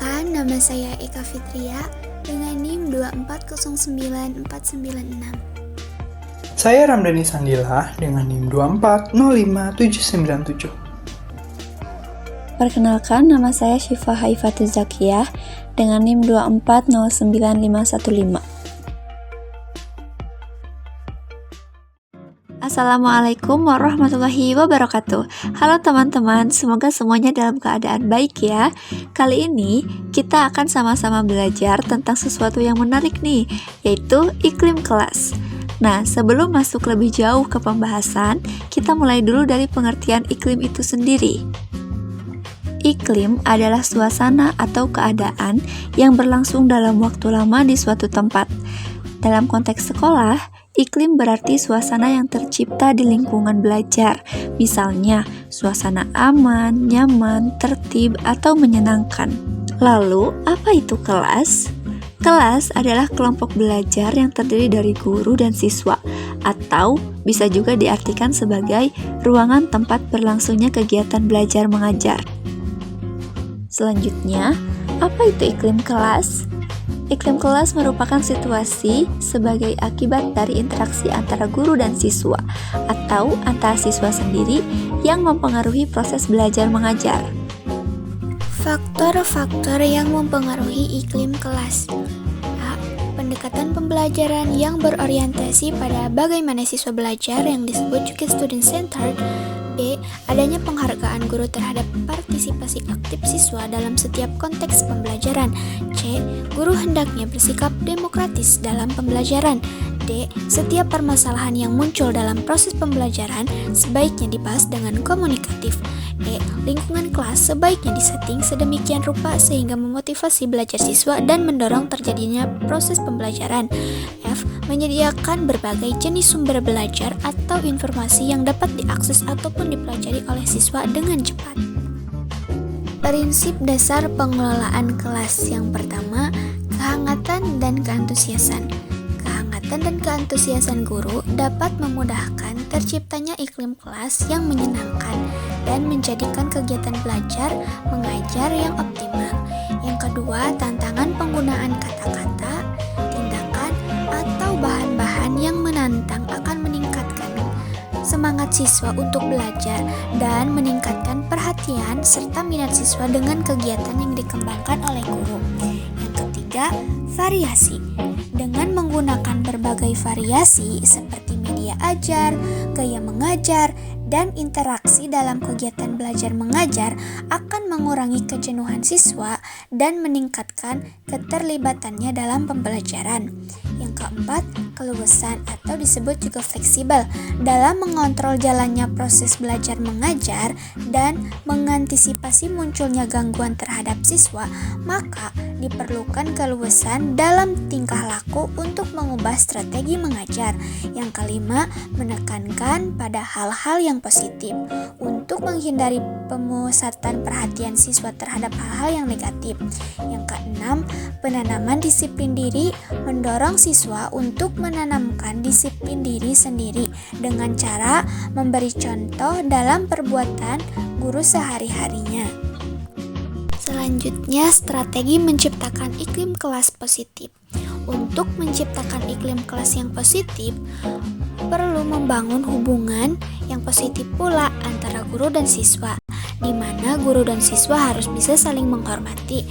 Perkenalkan, nama saya Eka Fitria dengan NIM 2409496. Saya Ramdhani Sandila dengan NIM 2405797. Perkenalkan, nama saya Syifa Haifatul Zakiyah dengan NIM 2409515. Assalamualaikum warahmatullahi wabarakatuh. Halo teman-teman, semoga semuanya dalam keadaan baik ya. Kali ini kita akan sama-sama belajar tentang sesuatu yang menarik nih, yaitu iklim kelas. Nah, sebelum masuk lebih jauh ke pembahasan, kita mulai dulu dari pengertian iklim itu sendiri. Iklim adalah suasana atau keadaan yang berlangsung dalam waktu lama di suatu tempat. Dalam konteks sekolah, iklim berarti suasana yang tercipta di lingkungan belajar, misalnya suasana aman, nyaman, tertib, atau menyenangkan. Lalu, apa itu kelas? Kelas adalah kelompok belajar yang terdiri dari guru dan siswa, atau bisa juga diartikan sebagai ruangan tempat berlangsungnya kegiatan belajar mengajar. Selanjutnya, apa itu iklim kelas? Iklim kelas merupakan situasi sebagai akibat dari interaksi antara guru dan siswa atau antara siswa sendiri yang mempengaruhi proses belajar mengajar. Faktor-faktor yang mempengaruhi iklim kelas. A. Pendekatan pembelajaran yang berorientasi pada bagaimana siswa belajar yang disebut juga student-centered. B. Adanya penghargaan guru terhadap partisipasi aktif siswa dalam setiap konteks pembelajaran. C. Guru hendaknya bersikap demokratis dalam pembelajaran. D. Setiap permasalahan yang muncul dalam proses pembelajaran sebaiknya dibahas dengan komunikatif. E. Lingkungan kelas sebaiknya disetting sedemikian rupa sehingga memotivasi belajar siswa dan mendorong terjadinya proses pembelajaran. F. Menyediakan berbagai jenis sumber belajar atau informasi yang dapat diakses ataupun dipelajari oleh siswa dengan cepat. Prinsip dasar pengelolaan kelas yang pertama, kehangatan dan keantusiasan. Kehangatan dan keantusiasan guru dapat memudahkan terciptanya iklim kelas yang menyenangkan dan menjadikan kegiatan belajar mengajar yang optimal. Yang kedua, tantangan penggunaan kata-kata, tindakan, atau bahan-bahan yang menantang akan meningkatkan semangat siswa untuk belajar dan meningkatkan perhatian serta minat siswa dengan kegiatan yang dikembangkan oleh guru. Yang ketiga, variasi. Dengan menggunakan berbagai variasi seperti media ajar, gaya mengajar, dan interaksi dalam kegiatan belajar mengajar akan mengurangi kejenuhan siswa dan meningkatkan keterlibatannya dalam pembelajaran. Yang keempat, keluasan atau disebut juga fleksibel dalam mengontrol jalannya proses belajar mengajar dan mengantisipasi munculnya gangguan terhadap siswa, maka diperlukan keluasan dalam tingkah laku untuk mengubah strategi mengajar. Yang kelima, menekankan pada hal-hal yang positif untuk menghindari pemusatan perhatian siswa terhadap hal-hal yang negatif. Yang keenam, penanaman disiplin diri mendorong siswa untuk menanamkan disiplin diri sendiri dengan cara memberi contoh dalam perbuatan guru sehari-harinya. Selanjutnya, strategi menciptakan iklim kelas positif. Untuk menciptakan iklim kelas yang positif, perlu membangun hubungan yang positif pula antara guru dan siswa, di mana guru dan siswa harus bisa saling menghormati,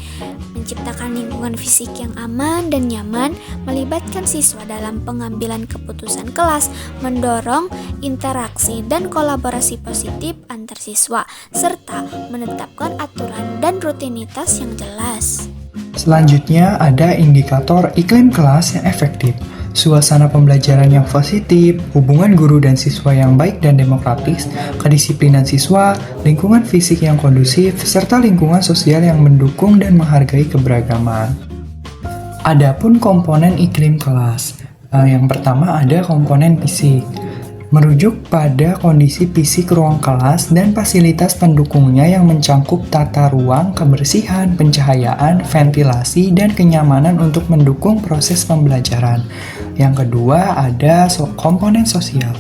menciptakan lingkungan fisik yang aman dan nyaman, melibatkan siswa dalam pengambilan keputusan kelas, mendorong interaksi dan kolaborasi positif antar siswa, serta menetapkan aturan dan rutinitas yang jelas. Selanjutnya ada indikator iklim kelas yang efektif, suasana pembelajaran yang positif, hubungan guru dan siswa yang baik dan demokratis, kedisiplinan siswa, lingkungan fisik yang kondusif, serta lingkungan sosial yang mendukung dan menghargai keberagaman. Adapun komponen iklim kelas, yang pertama ada komponen fisik. merujuk pada kondisi fisik ruang kelas dan fasilitas pendukungnya yang mencakup tata ruang, kebersihan, pencahayaan, ventilasi, dan kenyamanan untuk mendukung proses pembelajaran. Yang kedua ada komponen sosial,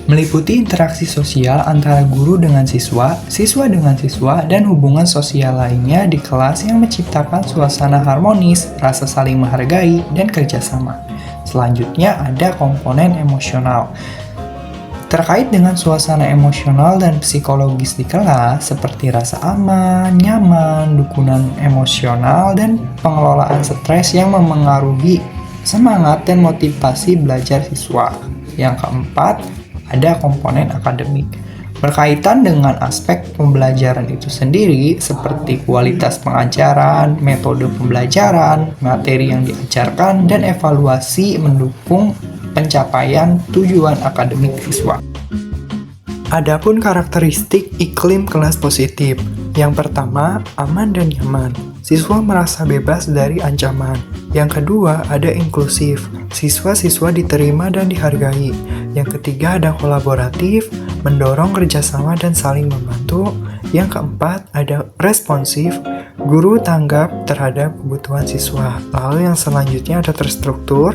meliputi interaksi sosial antara guru dengan siswa, siswa dengan siswa, dan hubungan sosial lainnya di kelas yang menciptakan suasana harmonis, rasa saling menghargai, dan kerjasama. Selanjutnya ada komponen emosional, terkait dengan suasana emosional dan psikologis di kelas seperti rasa aman, nyaman, dukungan emosional, dan pengelolaan stres yang memengaruhi semangat dan motivasi belajar siswa. Yang keempat, ada komponen akademik, berkaitan dengan aspek pembelajaran itu sendiri seperti kualitas pengajaran, metode pembelajaran, materi yang diajarkan, dan evaluasi mendukung pencapaian tujuan akademik siswa. Adapun karakteristik iklim kelas positif. Yang pertama, aman dan nyaman. Siswa merasa bebas dari ancaman. Yang kedua, ada inklusif. Siswa-siswa diterima dan dihargai. Yang ketiga, ada kolaboratif, mendorong kerjasama dan saling membantu. Yang keempat, ada responsif. Guru tanggap terhadap kebutuhan siswa. Lalu yang selanjutnya ada terstruktur,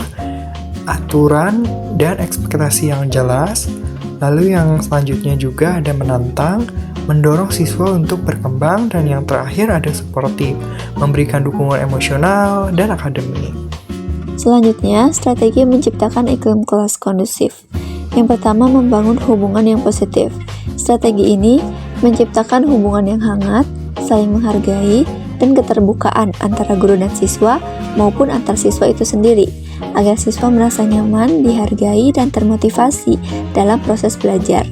aturan dan ekspektasi yang jelas. Lalu yang selanjutnya juga ada menantang, mendorong siswa untuk berkembang, dan yang terakhir ada suportif, memberikan dukungan emosional dan akademik. Selanjutnya, strategi menciptakan iklim kelas kondusif. Yang pertama, membangun hubungan yang positif. Strategi ini menciptakan hubungan yang hangat, saling menghargai, dan keterbukaan antara guru dan siswa maupun antar siswa itu sendiri, agar siswa merasa nyaman, dihargai, dan termotivasi dalam proses belajar.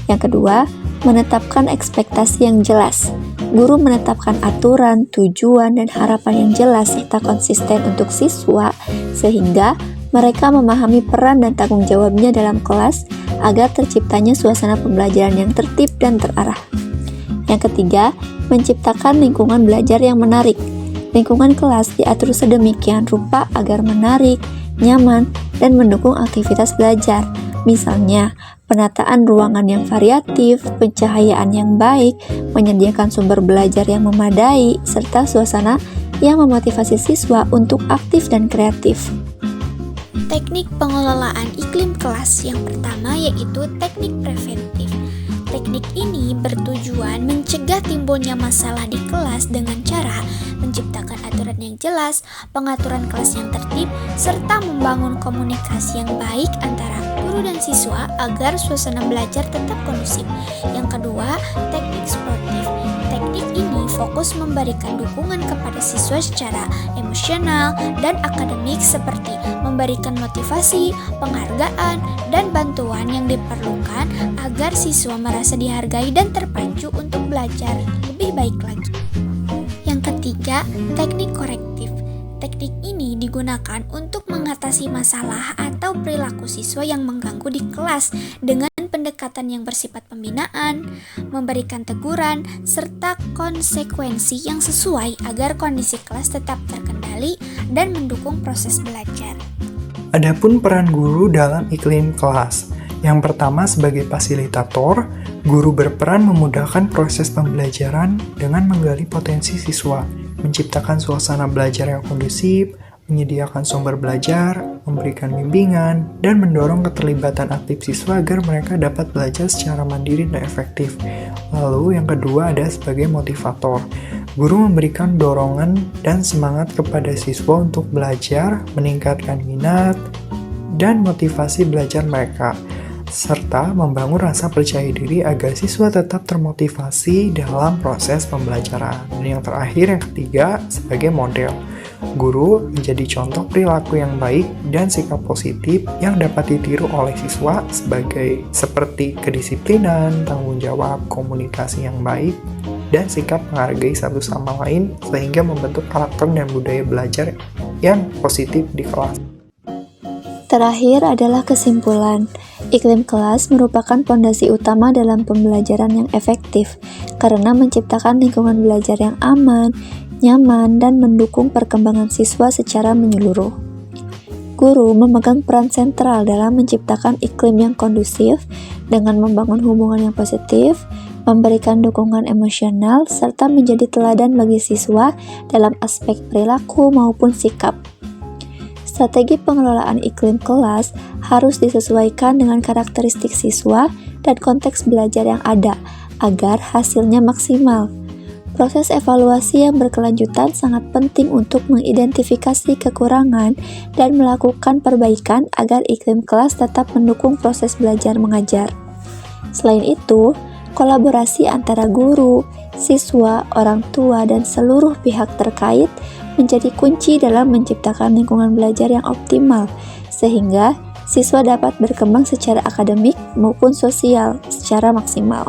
Yang kedua, menetapkan ekspektasi yang jelas. Guru menetapkan aturan, tujuan, dan harapan yang jelas serta konsisten untuk siswa, sehingga mereka memahami peran dan tanggung jawabnya dalam kelas agar terciptanya suasana pembelajaran yang tertib dan terarah. Yang ketiga, menciptakan lingkungan belajar yang menarik. Lingkungan kelas diatur sedemikian rupa agar menarik, nyaman, dan mendukung aktivitas belajar. Misalnya, penataan ruangan yang variatif, pencahayaan yang baik, menyediakan sumber belajar yang memadai, serta suasana yang memotivasi siswa untuk aktif dan kreatif. Teknik pengelolaan iklim kelas yang pertama yaitu teknik preventif. Teknik ini bertujuan mencegah timbulnya masalah di kelas dengan cara menciptakan aturan yang jelas, pengaturan kelas yang tertib, serta membangun komunikasi yang baik antara guru dan siswa agar suasana belajar tetap kondusif. Yang kedua, teknik sportif. Teknik ini fokus memberikan dukungan kepada siswa secara emosional dan akademik seperti memberikan motivasi, penghargaan, dan bantuan yang diperlukan agar siswa merasa dihargai dan terpacu untuk belajar lebih baik lagi. Yang ketiga, teknik korektif. Teknik ini digunakan untuk mengatasi masalah atau perilaku siswa yang mengganggu di kelas dengan pendekatan yang bersifat pembinaan, memberikan teguran, serta konsekuensi yang sesuai agar kondisi kelas tetap terkendali dan mendukung proses belajar. Adapun peran guru dalam iklim kelas. Yang pertama, sebagai fasilitator, guru berperan memudahkan proses pembelajaran dengan menggali potensi siswa, menciptakan suasana belajar yang kondusif, menyediakan sumber belajar, memberikan bimbingan, dan mendorong keterlibatan aktif siswa agar mereka dapat belajar secara mandiri dan efektif. Lalu yang kedua ada sebagai motivator. Guru memberikan dorongan dan semangat kepada siswa untuk belajar, meningkatkan minat, dan motivasi belajar mereka, serta membangun rasa percaya diri agar siswa tetap termotivasi dalam proses pembelajaran. Dan yang terakhir, yang ketiga, sebagai model. Guru menjadi contoh perilaku yang baik dan sikap positif yang dapat ditiru oleh siswa seperti kedisiplinan, tanggung jawab, komunikasi yang baik, dan sikap menghargai satu sama lain sehingga membentuk karakter dan budaya belajar yang positif di kelas. Terakhir adalah kesimpulan. Iklim kelas merupakan fondasi utama dalam pembelajaran yang efektif karena menciptakan lingkungan belajar yang aman, nyaman, dan mendukung perkembangan siswa secara menyeluruh. Guru memegang peran sentral dalam menciptakan iklim yang kondusif dengan membangun hubungan yang positif, memberikan dukungan emosional, serta menjadi teladan bagi siswa dalam aspek perilaku maupun sikap. Strategi pengelolaan iklim kelas harus disesuaikan dengan karakteristik siswa dan konteks belajar yang ada, agar hasilnya maksimal. Proses evaluasi yang berkelanjutan sangat penting untuk mengidentifikasi kekurangan dan melakukan perbaikan agar iklim kelas tetap mendukung proses belajar mengajar. Selain itu, kolaborasi antara guru, siswa, orang tua, dan seluruh pihak terkait menjadi kunci dalam menciptakan lingkungan belajar yang optimal, sehingga siswa dapat berkembang secara akademik maupun sosial secara maksimal.